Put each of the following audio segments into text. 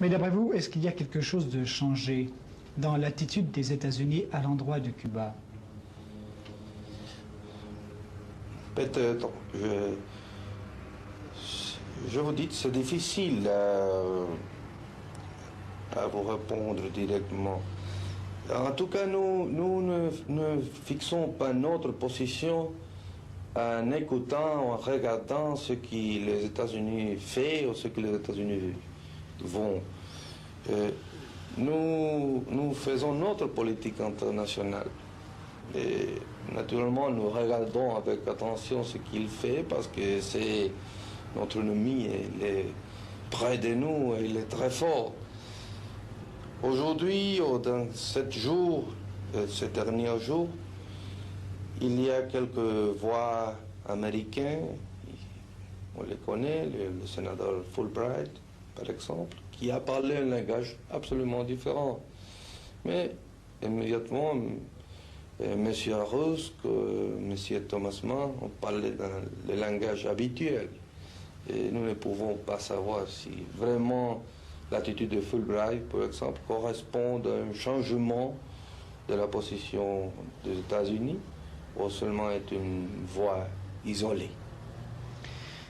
Mais d'après vous, est-ce qu'il y a quelque chose de changé dans l'attitude des États-Unis à l'endroit de Cuba? Peut-être. Je vous dis, c'est difficile à vous répondre directement. En tout cas, nous ne fixons pas notre position en écoutant, en regardant ce que les États-Unis font ou ce que les États-Unis vont. Nous faisons notre politique internationale. Et naturellement, nous regardons avec attention ce qu'il fait parce que c'est notre ennemi, il est près de nous, il est très fort. Aujourd'hui, dans ces derniers jours, il y a quelques voix américaines, on les connaît, le sénateur Fulbright, par exemple, qui a parlé un langage absolument différent. Mais immédiatement, M. Rusk, M. Thomas Mann ont parlé dans le langage habituel. Et nous ne pouvons pas savoir si vraiment l'attitude de Fulbright, par exemple, correspond à un changement de la position des États-Unis ou seulement est une voie isolée.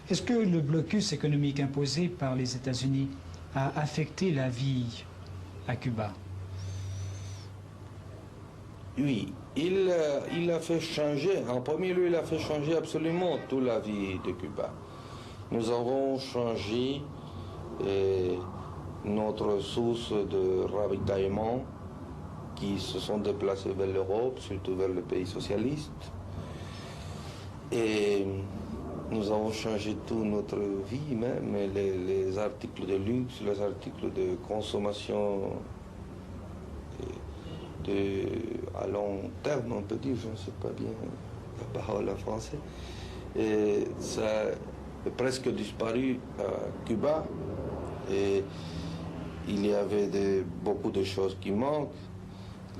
Est-ce que le blocus économique imposé par les États-Unis a affecté la vie à Cuba? Oui, il a fait changer, en premier lieu, il a fait changer absolument toute la vie de Cuba. Nous avons changé notre source de ravitaillement qui se sont déplacés vers l'Europe, surtout vers les pays socialistes. Et nous avons changé toute notre vie, même les articles de luxe, les articles de consommation à long terme, on peut dire, je ne sais pas bien la parole en français. Et ça a presque disparu à Cuba. Et il y avait beaucoup de choses qui manquent.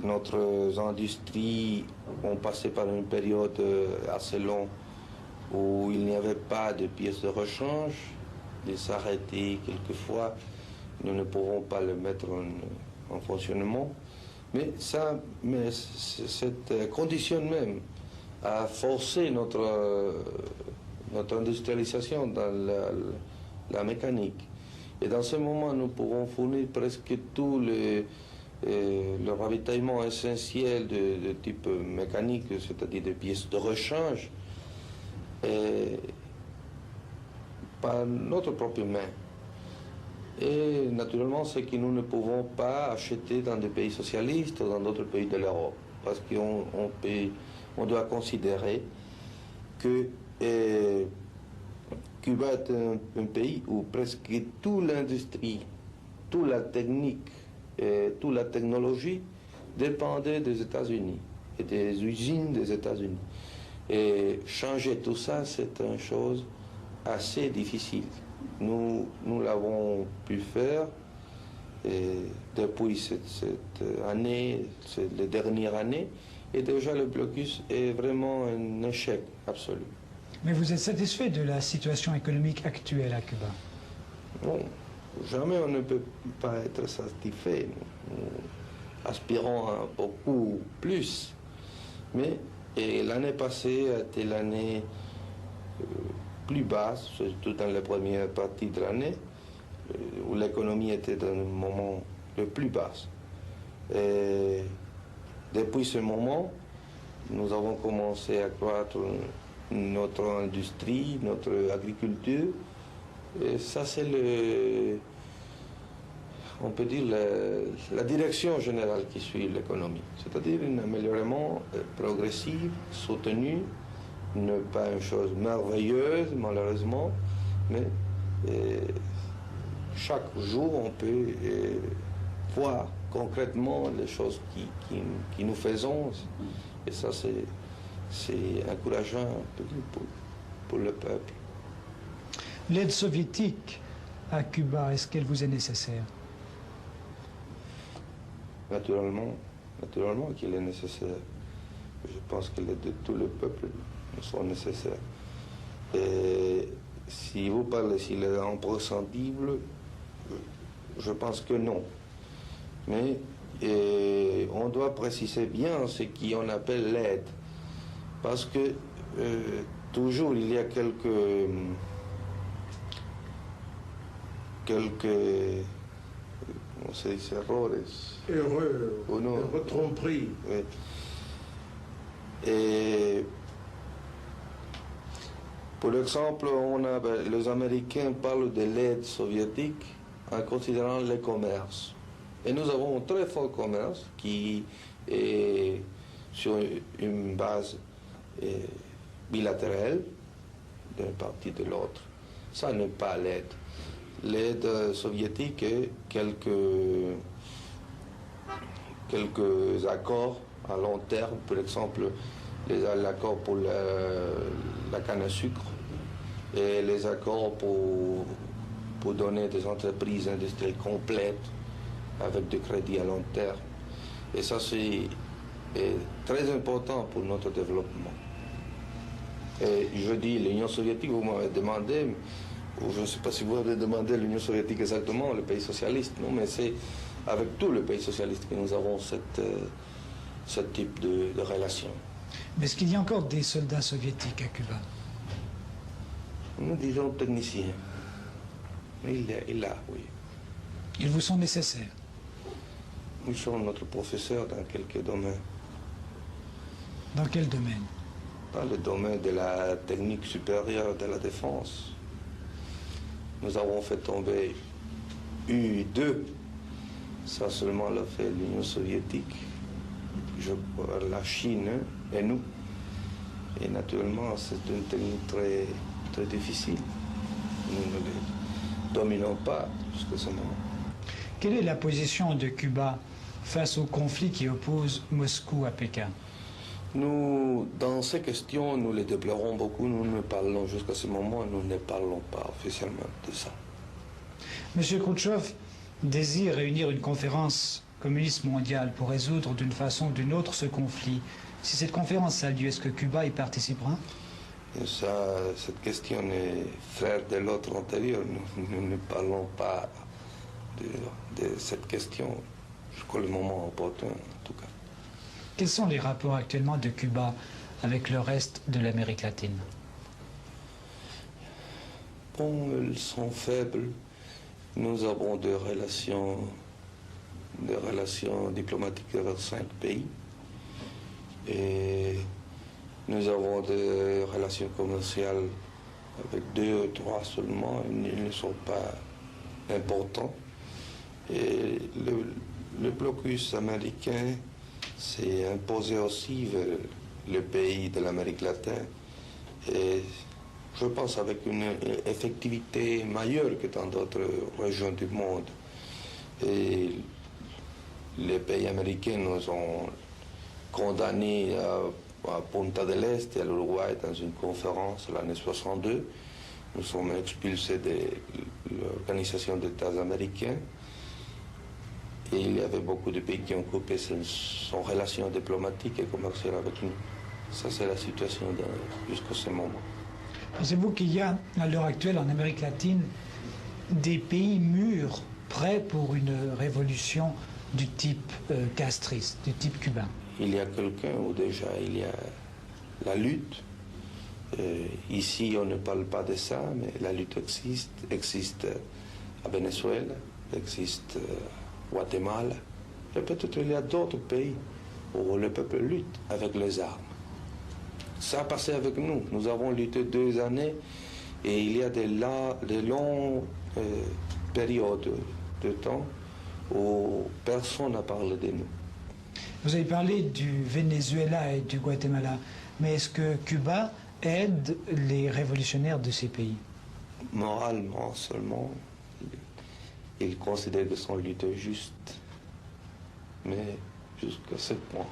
Notre industrie ont passé par une période assez longue où il n'y avait pas de pièces de rechange. Ils s'arrêtaient quelquefois. Nous ne pouvons pas le mettre en fonctionnement. Mais cette condition même a forcé notre industrialisation dans la mécanique. Et dans ce moment, nous pouvons fournir presque tout le ravitaillement essentiel de type mécanique, c'est-à-dire des pièces de rechange, par notre propre main. Et naturellement, c'est que nous ne pouvons pas acheter dans des pays socialistes ou dans d'autres pays de l'Europe, parce qu'on doit considérer que Cuba est un pays où presque toute l'industrie, toute la technique, toute la technologie dépendait des États-Unis et des usines des États-Unis. Et changer tout ça, c'est une chose assez difficile. Nous l'avons pu faire depuis cette année, les dernières années, et déjà le blocus est vraiment un échec absolu. Mais vous êtes satisfait de la situation économique actuelle à Cuba? Non, jamais on ne peut pas être satisfait. Nous aspirons à beaucoup plus. Mais l'année passée a été l'année plus basse, surtout dans la première partie de l'année, où l'économie était dans le moment le plus bas. Et depuis ce moment, nous avons commencé à croître notre industrie, notre agriculture. Et ça, c'est on peut dire, la direction générale qui suit l'économie. C'est-à-dire un améliorement progressif, soutenu, ne pas une chose merveilleuse, malheureusement, mais chaque jour, on peut voir concrètement les choses qui nous faisons. Et ça, c'est encourageant pour le peuple. L'aide soviétique à Cuba, est-ce qu'elle vous est nécessaire? Naturellement qu'il est nécessaire. Je pense que l'aide de tout le peuple nous sont nécessaires. Et si vous parlez s'il est imprescindible, je pense que non. Mais on doit préciser bien ce qu'on appelle l'aide. Parce que toujours il y a quelques on se dit erreurs, tromperies. Oui. Et pour exemple, les Américains parlent de l'aide soviétique en considérant le commerce. Et nous avons un très fort commerce qui est sur une base bilatérale d'une partie de l'autre. Ça n'est pas l'aide. L'aide soviétique est quelques accords à long terme, par exemple l'accord pour la canne à sucre et les accords pour donner des entreprises industrielles complètes avec des crédits à long terme. Et ça, c'est très important pour notre développement. Et je dis l'Union soviétique, vous m'avez demandé, ou je ne sais pas si vous avez demandé l'Union soviétique exactement, le pays socialiste, non, mais c'est avec tous les pays socialistes que nous avons ce type de relation. Mais est-ce qu'il y a encore des soldats soviétiques à Cuba? Nous disons techniciens. Il y a, oui. Ils vous sont nécessaires? Ils sont notre professeur dans quelques domaines. Dans quel domaine? Dans le domaine de la technique supérieure de la défense. Nous avons fait tomber U-2. Ça seulement l'a fait l'Union soviétique, la Chine et nous. Et naturellement, c'est une technique très, très difficile. Nous ne les dominons pas jusqu'à ce moment. Quelle est la position de Cuba face au conflit qui oppose Moscou à Pékin? Nous, dans ces questions, nous les déplorons beaucoup. Nous ne parlons jusqu'à ce moment, nous ne parlons pas officiellement de ça. M. Khrouchtchev désire réunir une conférence communiste mondiale pour résoudre d'une façon ou d'une autre ce conflit. Si cette conférence a lieu, est-ce que Cuba y participera? Et ça, cette question est frère de l'autre antérieur. Nous ne parlons pas de cette question jusqu'au moment opportun, en tout cas. Quels sont les rapports actuellement de Cuba avec le reste de l'Amérique latine? Bon, elles sont faibles. Nous avons des relations diplomatiques avec 5 pays. Et nous avons des relations commerciales avec 2 ou 3 seulement. Ils ne sont pas importants. Et le blocus américain s'est imposé aussi vers le pays de l'Amérique latine. Et je pense avec une effectivité meilleure que dans d'autres régions du monde. Et les pays américains nous ont condamnés à Punta del Este, à l'Uruguay, dans une conférence l'année 62. Nous sommes expulsés de l'Organisation des États américains. Et il y avait beaucoup de pays qui ont coupé son relation diplomatique et commerciale avec nous. Ça, c'est la situation jusqu'à ce moment. Pensez-vous qu'il y a, à l'heure actuelle, en Amérique latine, des pays mûrs, prêts pour une révolution du type castriste, du type cubain? Il y a quelqu'un où déjà il y a la lutte. Ici, on ne parle pas de ça, mais la lutte existe à Venezuela, existe à Guatemala. Et peut-être il y a d'autres pays où le peuple lutte avec les armes. Ça a passé avec nous. Nous avons lutté 2 années et il y a de longues périodes de temps où personne n'a parlé de nous. Vous avez parlé du Venezuela et du Guatemala, mais est-ce que Cuba aide les révolutionnaires de ces pays? Moralement seulement, ils considèrent que son lutte est juste, mais jusqu'à ce point.